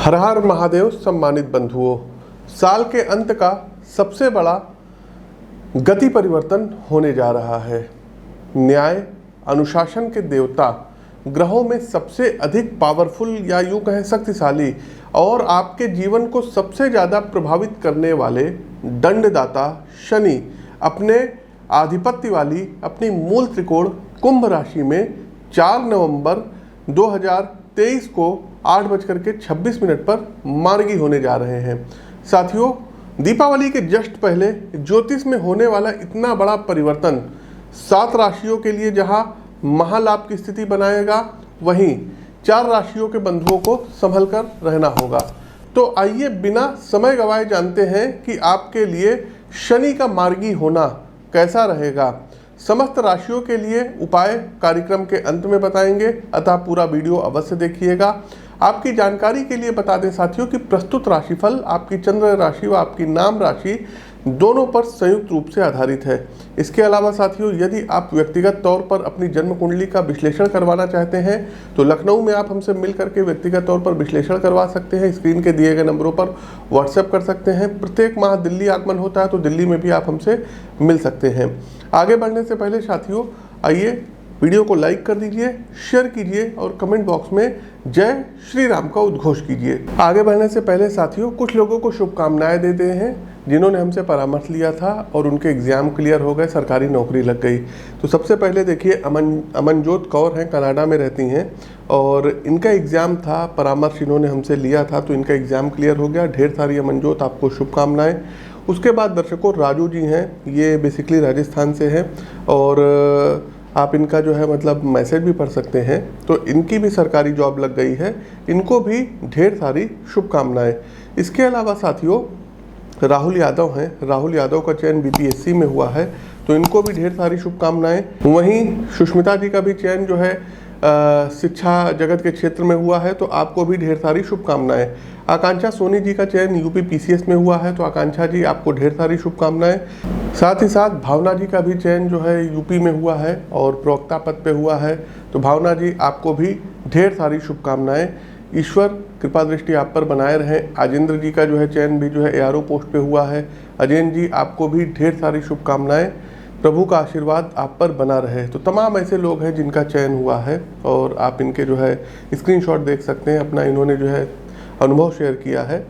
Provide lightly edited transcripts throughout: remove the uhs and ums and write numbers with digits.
हर हर महादेव। सम्मानित बंधुओं, साल के अंत का सबसे बड़ा गति परिवर्तन होने जा रहा है। न्याय अनुशासन के देवता, ग्रहों में सबसे अधिक पावरफुल या यूं कहें शक्तिशाली और आपके जीवन को सबसे ज़्यादा प्रभावित करने वाले दंडदाता शनि अपने आधिपत्य वाली अपनी मूल त्रिकोण कुंभ राशि में 4 नवंबर 2023 को 8:26 पर मार्गी होने जा रहे हैं। साथियों, दीपावली के जस्ट पहले ज्योतिष में होने वाला इतना बड़ा परिवर्तन 7 राशियों के लिए जहां महालाभ की स्थिति बनाएगा, वहीं 4 राशियों के बंधुओं को संभल कर रहना होगा। तो आइए बिना समय गवाए जानते हैं कि आपके लिए शनि का मार्गी होना कैसा रहेगा। समस्त राशियों के लिए उपाय कार्यक्रम के अंत में बताएंगे, अतः पूरा वीडियो अवश्य देखिएगा। आपकी जानकारी के लिए बता दें साथियों कि प्रस्तुत राशिफल आपकी चंद्र राशि व आपकी नाम राशि दोनों पर संयुक्त रूप से आधारित है। इसके अलावा साथियों, यदि आप व्यक्तिगत तौर पर अपनी जन्म कुंडली का विश्लेषण करवाना चाहते हैं तो लखनऊ में आप हमसे मिल करके व्यक्तिगत तौर पर विश्लेषण करवा सकते हैं। स्क्रीन के दिए गए नंबरों पर व्हाट्सएप कर सकते हैं। प्रत्येक माह दिल्ली आगमन होता है तो दिल्ली में भी आप हमसे मिल सकते हैं। आगे बढ़ने से पहले साथियों, आइए वीडियो को लाइक कर दीजिए, शेयर कीजिए और कमेंट बॉक्स में जय श्री राम का उद्घोष कीजिए। आगे बढ़ने से पहले साथियों, कुछ लोगों को शुभकामनाएं देते हैं जिन्होंने हमसे परामर्श लिया था और उनके एग्जाम क्लियर हो गए, सरकारी नौकरी लग गई। तो सबसे पहले देखिए, अमनजोत कौर हैं, कनाडा में रहती हैं और इनका एग्ज़ाम था, परामर्श इन्होंने हमसे लिया था तो इनका एग्ज़ाम क्लियर हो गया। ढेर सारी अमनजोत आपको शुभकामनाएं। उसके बाद दर्शकों, राजू जी हैं, ये बेसिकली राजस्थान से हैं और आप इनका जो है मतलब मैसेज भी पढ़ सकते हैं, तो इनकी भी सरकारी जॉब लग गई है, इनको भी ढेर सारी शुभकामनाएं। इसके अलावा साथियों, राहुल यादव हैं, राहुल यादव का चयन बीपीएससी में हुआ है तो इनको भी ढेर सारी शुभकामनाएं। वहीं सुष्मिता जी का भी चयन जो है शिक्षा जगत के क्षेत्र में हुआ है तो आपको भी ढेर सारी शुभकामनाएं। आकांक्षा सोनी जी का चयन यूपी पीसीएस में हुआ है तो आकांक्षा जी आपको ढेर सारी शुभकामनाएं। साथ ही साथ भावना जी का भी चयन जो है यूपी में हुआ है और प्रवक्ता पद पे हुआ है तो भावना जी आपको भी ढेर सारी शुभकामनाएं। ईश्वर कृपा दृष्टि आप पर बनाए रहें। अजेंद्र जी का जो है चयन भी जो है एआरओ पोस्ट पे हुआ है। अजेंद्र जी आपको भी ढेर सारी शुभकामनाएं, प्रभु का आशीर्वाद आप पर बना रहे। तो तमाम ऐसे लोग हैं जिनका चयन हुआ है और आप इनके जो है स्क्रीनशॉट देख सकते हैं, अपना इन्होंने जो है अनुभव शेयर किया है।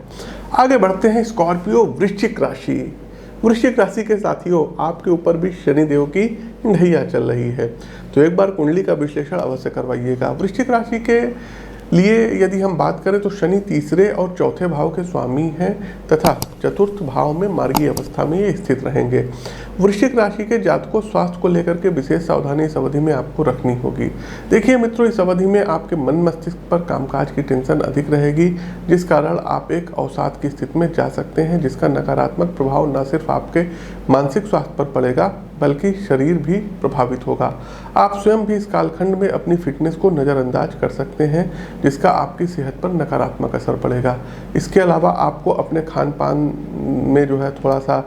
आगे बढ़ते हैं, स्कॉर्पियो वृश्चिक राशि। वृश्चिक राशि के साथियों, आपके ऊपर भी शनिदेव की ढैया चल रही है तो एक बार कुंडली का विश्लेषण अवश्य करवाइएगा। वृश्चिक राशि के लिए यदि हम बात करें तो शनि 3रे और 4थे भाव के स्वामी हैं तथा 4th भाव में मार्गी अवस्था में ये स्थित रहेंगे। वृश्चिक राशि के जातकों, स्वास्थ्य को लेकर के विशेष सावधानी इस अवधि में आपको रखनी होगी। देखिए मित्रों, इस अवधि में आपके मन मस्तिष्क पर कामकाज की टेंशन अधिक रहेगी, जिस कारण आप एक अवसाद की स्थिति में जा सकते हैं, जिसका नकारात्मक प्रभाव न सिर्फ आपके मानसिक स्वास्थ्य पर पड़ेगा बल्कि शरीर भी प्रभावित होगा। आप स्वयं भी इस कालखंड में अपनी फिटनेस को नज़रअंदाज कर सकते हैं, जिसका आपकी सेहत पर नकारात्मक असर पड़ेगा। इसके अलावा आपको अपने खान पान में जो है थोड़ा सा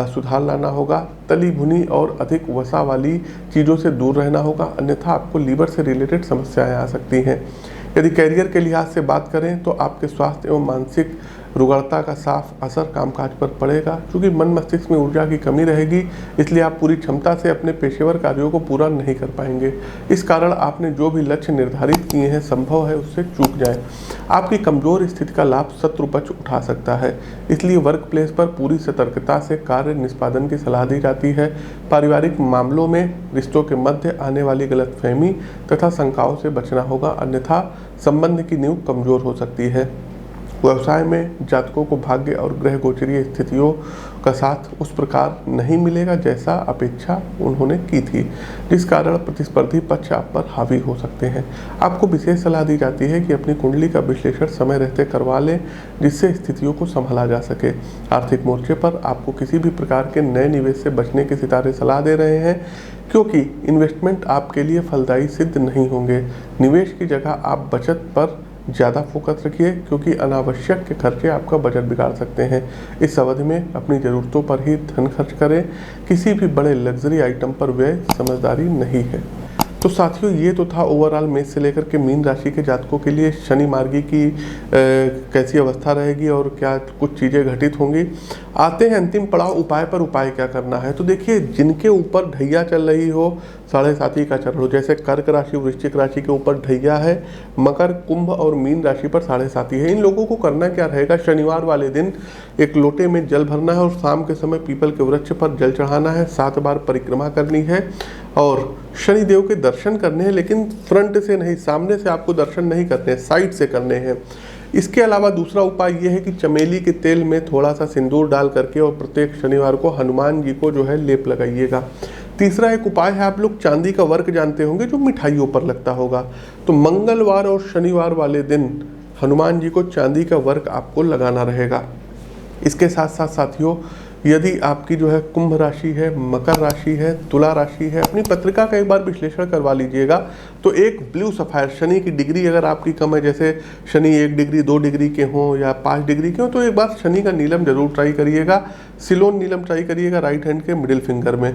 सुधार लाना होगा। तली भुनी और अधिक वसा वाली चीज़ों से दूर रहना होगा, अन्यथा आपको लीवर से रिलेटेड समस्याएं आ सकती हैं। यदि कैरियर के लिहाज से बात करें तो आपके स्वास्थ्य एवं मानसिक रुग्णता का साफ असर कामकाज पर पड़ेगा। क्योंकि मन मस्तिष्क में ऊर्जा की कमी रहेगी, इसलिए आप पूरी क्षमता से अपने पेशेवर कार्यों को पूरा नहीं कर पाएंगे। इस कारण आपने जो भी लक्ष्य निर्धारित किए हैं, संभव है उससे चूक जाए। आपकी कमजोर स्थिति का लाभ शत्रु पक्ष उठा सकता है, इसलिए वर्क प्लेस पर पूरी सतर्कता से कार्य निष्पादन की सलाह दी जाती है। पारिवारिक मामलों में रिश्तों के मध्य आने वाली गलतफहमी तथा शंकाओं से बचना होगा, अन्यथा संबंध की नींव कमजोर हो सकती है। व्यवसाय में जातकों को भाग्य और ग्रह गोचरीय स्थितियों का साथ उस प्रकार नहीं मिलेगा जैसा अपेक्षा उन्होंने की थी, जिस कारण प्रतिस्पर्धी पक्ष आप पर हावी हो सकते हैं। आपको विशेष सलाह दी जाती है कि अपनी कुंडली का विश्लेषण समय रहते करवा लें, जिससे स्थितियों को संभाला जा सके। आर्थिक मोर्चे पर आपको किसी भी प्रकार के नए निवेश से बचने के सितारे सलाह दे रहे हैं, क्योंकि इन्वेस्टमेंट आपके लिए फलदायी सिद्ध नहीं होंगे। निवेश की जगह आप बचत पर ज़्यादा फोकस रखिए, क्योंकि अनावश्यक के खर्चे आपका बजट बिगाड़ सकते हैं। इस अवधि में अपनी ज़रूरतों पर ही धन खर्च करें, किसी भी बड़े लग्जरी आइटम पर व्यय समझदारी नहीं है। तो साथियों ये तो था ओवरऑल मेष से लेकर के मीन राशि के जातकों के लिए शनि मार्गी की कैसी अवस्था रहेगी और क्या कुछ चीज़ें घटित होंगी। आते हैं अंतिम पड़ाव उपाय पर। उपाय क्या करना है, तो देखिए जिनके ऊपर ढैया चल रही हो, 7.5 का चरण हो, जैसे कर्क राशि वृश्चिक राशि के ऊपर ढैया है, मकर कुंभ और मीन राशि पर 7.5 है, इन लोगों को करना क्या रहेगा, शनिवार वाले दिन एक लोटे में जल भरना है और शाम के समय पीपल के वृक्ष पर जल चढ़ाना है, 7 बार परिक्रमा करनी है और शनिदेव के दर्शन करने हैं, लेकिन फ्रंट से नहीं, सामने से आपको दर्शन नहीं करने हैं, साइड से करने हैं। इसके अलावा दूसरा उपाय यह है कि चमेली के तेल में थोड़ा सा सिंदूर डाल करके और प्रत्येक शनिवार को हनुमान जी को जो है लेप लगाइएगा। तीसरा एक उपाय है, आप लोग चांदी का वर्क जानते होंगे जो मिठाइयों पर लगता होगा, तो मंगलवार और शनिवार वाले दिन हनुमान जी को चांदी का वर्क आपको लगाना रहेगा। इसके साथ साथ साथियों, यदि आपकी जो है कुंभ राशि है, मकर राशि है, तुला राशि है, अपनी पत्रिका का एक बार विश्लेषण करवा लीजिएगा। तो एक ब्लू सफायर, शनि की डिग्री अगर आपकी कम है, जैसे शनि 1 डिग्री 2 डिग्री के हों या 5 डिग्री के हों, तो एक बार शनि का नीलम जरूर ट्राई करिएगा। सिलोन नीलम ट्राई करिएगा राइट हैंड के मिडिल फिंगर में।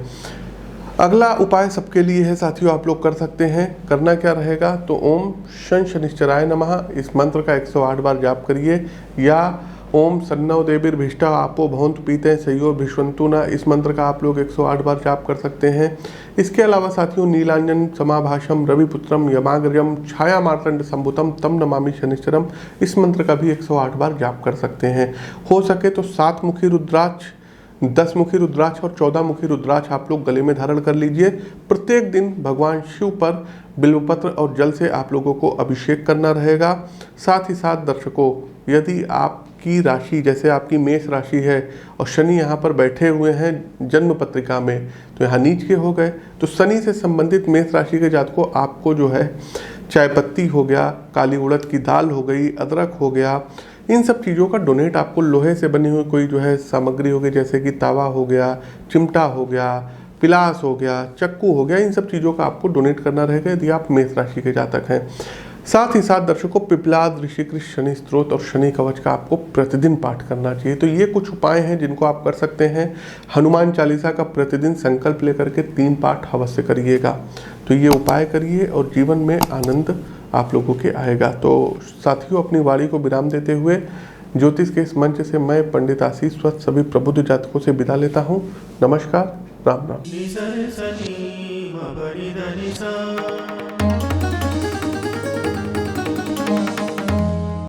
अगला उपाय सबके लिए है साथियों, आप लोग कर सकते हैं। करना क्या रहेगा, तो ओम शन शनिश्चराय नमः इस मंत्र का 108 बार जाप करिए, या ओम सन्नव देवीर्भिष्टा आपो भवन्तु पीते सयो भिष्वंतु न, इस मंत्र का आप लोग 108 बार जाप कर सकते हैं। इसके अलावा साथियों, नीलांजन समाभाषम रविपुत्रम यमाग्रजम छाया मार्तंड संभुतम तम नमामि शनिश्चरम, इस मंत्र का भी 108 बार जाप कर सकते हैं। हो सके तो 7 मुखी रुद्राक्ष, 10 मुखी रुद्राक्ष और 14 मुखी रुद्राक्ष आप लोग गले में धारण कर लीजिए। प्रत्येक दिन भगवान शिव पर बिल्वपत्र और जल से आप लोगों को अभिषेक करना रहेगा। साथ ही साथ दर्शकों, यदि आपकी राशि जैसे आपकी मेष राशि है और शनि यहाँ पर बैठे हुए हैं जन्म पत्रिका में, तो यहाँ नीच के हो गए, तो शनि से संबंधित मेष राशि के जातकों आपको जो है चाय पत्ती हो गया, काली उड़द की दाल हो गई, अदरक हो गया, इन सब चीज़ों का डोनेट आपको, लोहे से बनी हुई कोई जो है सामग्री हो गई, जैसे कि तावा हो गया, चिमटा हो गया, पिलास हो गया, चक्कू हो गया, इन सब चीज़ों का आपको डोनेट करना रहेगा यदि आप मेष राशि के जातक हैं। साथ ही साथ दर्शकों, पिपलाद ऋषिकृत शनि स्त्रोत और शनि कवच का आपको प्रतिदिन पाठ करना चाहिए। तो ये कुछ उपाय हैं जिनको आप कर सकते हैं। हनुमान चालीसा का प्रतिदिन संकल्प लेकर के 3 पाठ अवश्य करिएगा। तो ये उपाय करिए और जीवन में आनंद आप लोगों के आएगा। तो साथियों, अपनी वाणी को विराम देते हुए ज्योतिष के इस मंच से मैं पंडित आशीष स्वस्थ सभी प्रबुद्ध जातकों से विदा लेता हूँ। नमस्कार, राम राम।